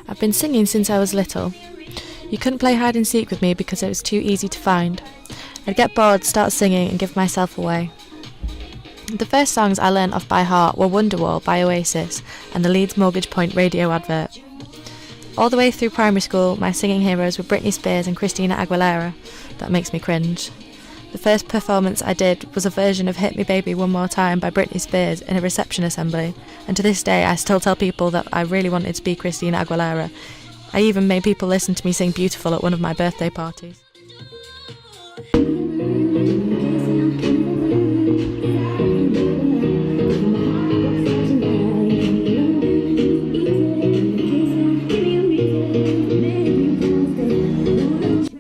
I've been singing since I was little. You couldn't play hide and seek with me because it was too easy to find. I'd get bored, start singing and give myself away. The first songs I learnt off by heart were Wonderwall by Oasis and the Leeds Mortgage Point radio advert. All the way through primary school, my singing heroes were Britney Spears and Christina Aguilera. That makes me cringe. The first performance I did was a version of Hit Me Baby One More Time by Britney Spears in a reception assembly, and to this day I still tell people that I really wanted to be Christina Aguilera. I even made people listen to me sing Beautiful at one of my birthday parties.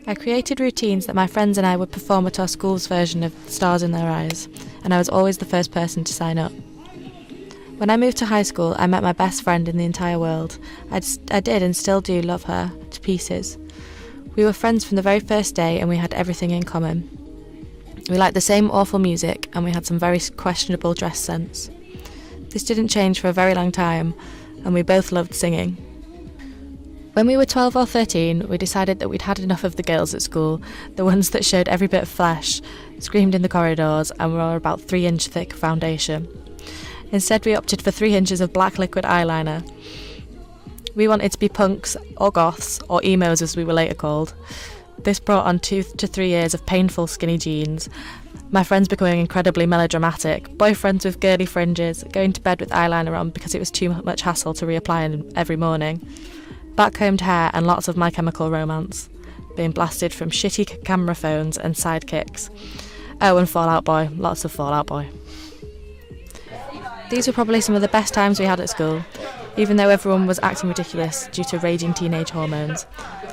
I created routines that my friends and I would perform at our school's version of Stars in Their Eyes, and I was always the first person to sign up. When I moved to high school, I met my best friend in the entire world. I did and still do love her to pieces. We were friends from the very first day and we had everything in common. We liked the same awful music and we had some very questionable dress sense. This didn't change for a very long time and we both loved singing. When we were 12 or 13, we decided that we'd had enough of the girls at school, the ones that showed every bit of flesh, screamed in the corridors, and wore about 3-inch thick foundation. Instead, we opted for 3 inches of black liquid eyeliner. We wanted to be punks, or goths, or emos as we were later called. This brought on 2 to 3 years of painful skinny jeans, my friends becoming incredibly melodramatic, boyfriends with girly fringes, going to bed with eyeliner on because it was too much hassle to reapply every morning. Backcombed hair and lots of My Chemical Romance, being blasted from shitty camera phones and sidekicks. Oh, and Fall Out Boy, lots of Fall Out Boy. These were probably some of the best times we had at school, even though everyone was acting ridiculous due to raging teenage hormones.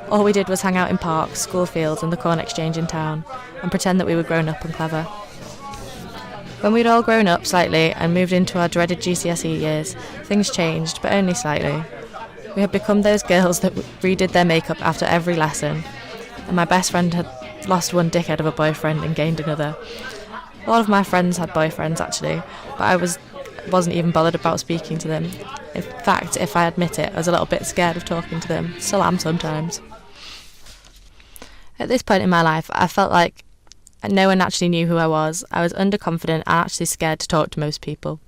All we did was hang out in parks, school fields and the corn exchange in town, and pretend that we were grown up and clever. When we'd all grown up slightly and moved into our dreaded GCSE years, things changed, but only slightly. We had become those girls that redid their makeup after every lesson, and my best friend had lost one dickhead of a boyfriend and gained another. All of my friends had boyfriends actually, but I wasn't even bothered about speaking to them. In fact, if I admit it, I was a little bit scared of talking to them. Still am sometimes. At this point in my life, I felt like no one actually knew who I was. I was underconfident and actually scared to talk to most people.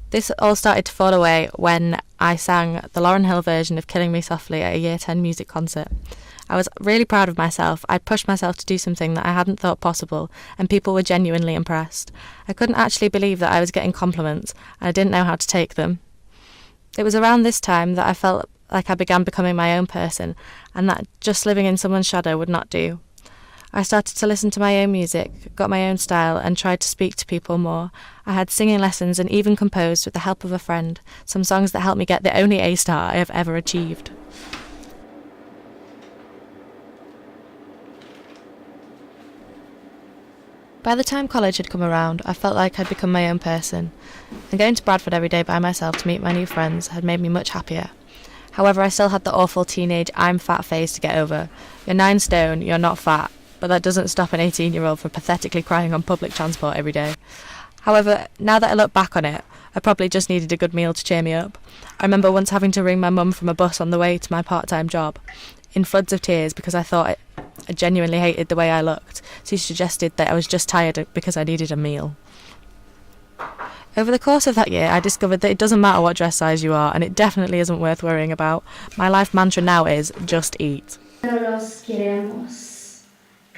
This all started to fall away when I sang the Lauryn Hill version of Killing Me Softly at a Year 10 music concert. I was really proud of myself. I'd pushed myself to do something that I hadn't thought possible, and people were genuinely impressed. I couldn't actually believe that I was getting compliments, and I didn't know how to take them. It was around this time that I felt like I began becoming my own person, and that just living in someone's shadow would not do. I started to listen to my own music, got my own style, and tried to speak to people more. I had singing lessons and even composed, with the help of a friend, some songs that helped me get the only A-star I have ever achieved. By the time college had come around, I felt like I'd become my own person, and going to Bradford every day by myself to meet my new friends had made me much happier. However, I still had the awful teenage I'm fat phase to get over. You're 9 stone, you're not fat, but that doesn't stop an 18-year-old from pathetically crying on public transport every day. However, now that I look back on it, I probably just needed a good meal to cheer me up. I remember once having to ring my mum from a bus on the way to my part-time job, in floods of tears because I thought I genuinely hated the way I looked. She suggested that I was just tired because I needed a meal. Over the course of that year, I discovered that it doesn't matter what dress size you are, and it definitely isn't worth worrying about. My life mantra now is, just eat. Los queremos.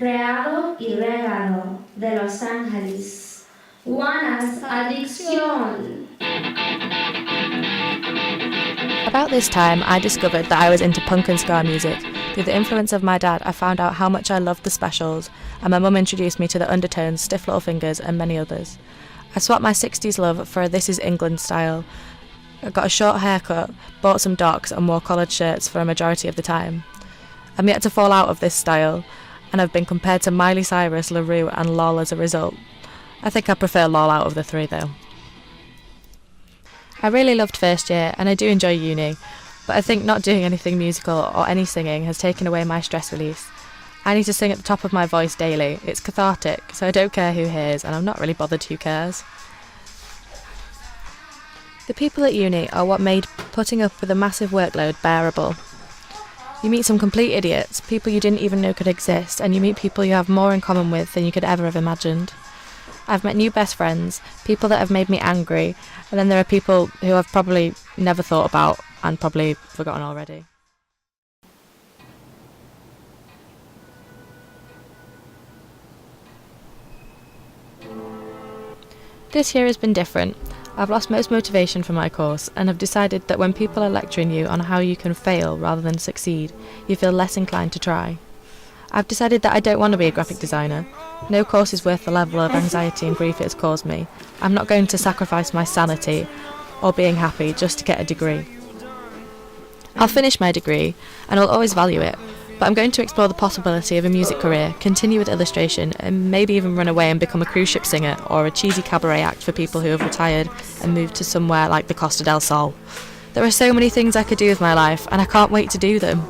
Creado y regalo de Los Ángeles. Juana's Adicción. About this time, I discovered that I was into punk and ska music. Through the influence of my dad, I found out how much I loved the Specials, and my mum introduced me to the Undertones, Stiff Little Fingers, and many others. I swapped my 60s love for a This Is England style. I got a short haircut, bought some Docs, and wore collared shirts for a majority of the time. I'm yet to fall out of this style, and I've been compared to Miley Cyrus, LaRue, and Lol as a result. I think I prefer Lol out of the three, though. I really loved first year, and I do enjoy uni, but I think not doing anything musical or any singing has taken away my stress release. I need to sing at the top of my voice daily. It's cathartic, so I don't care who hears, and I'm not really bothered who cares. The people at uni are what made putting up with a massive workload bearable. You meet some complete idiots, people you didn't even know could exist, and you meet people you have more in common with than you could ever have imagined. I've met new best friends, people that have made me angry, and then there are people who I've probably never thought about and probably forgotten already. This year has been different. I've lost most motivation for my course and have decided that when people are lecturing you on how you can fail rather than succeed, you feel less inclined to try. I've decided that I don't want to be a graphic designer. No course is worth the level of anxiety and grief it has caused me. I'm not going to sacrifice my sanity or being happy just to get a degree. I'll finish my degree and I'll always value it, but I'm going to explore the possibility of a music career, continue with illustration, and maybe even run away and become a cruise ship singer or a cheesy cabaret act for people who have retired and moved to somewhere like the Costa del Sol. There are so many things I could do with my life, and I can't wait to do them.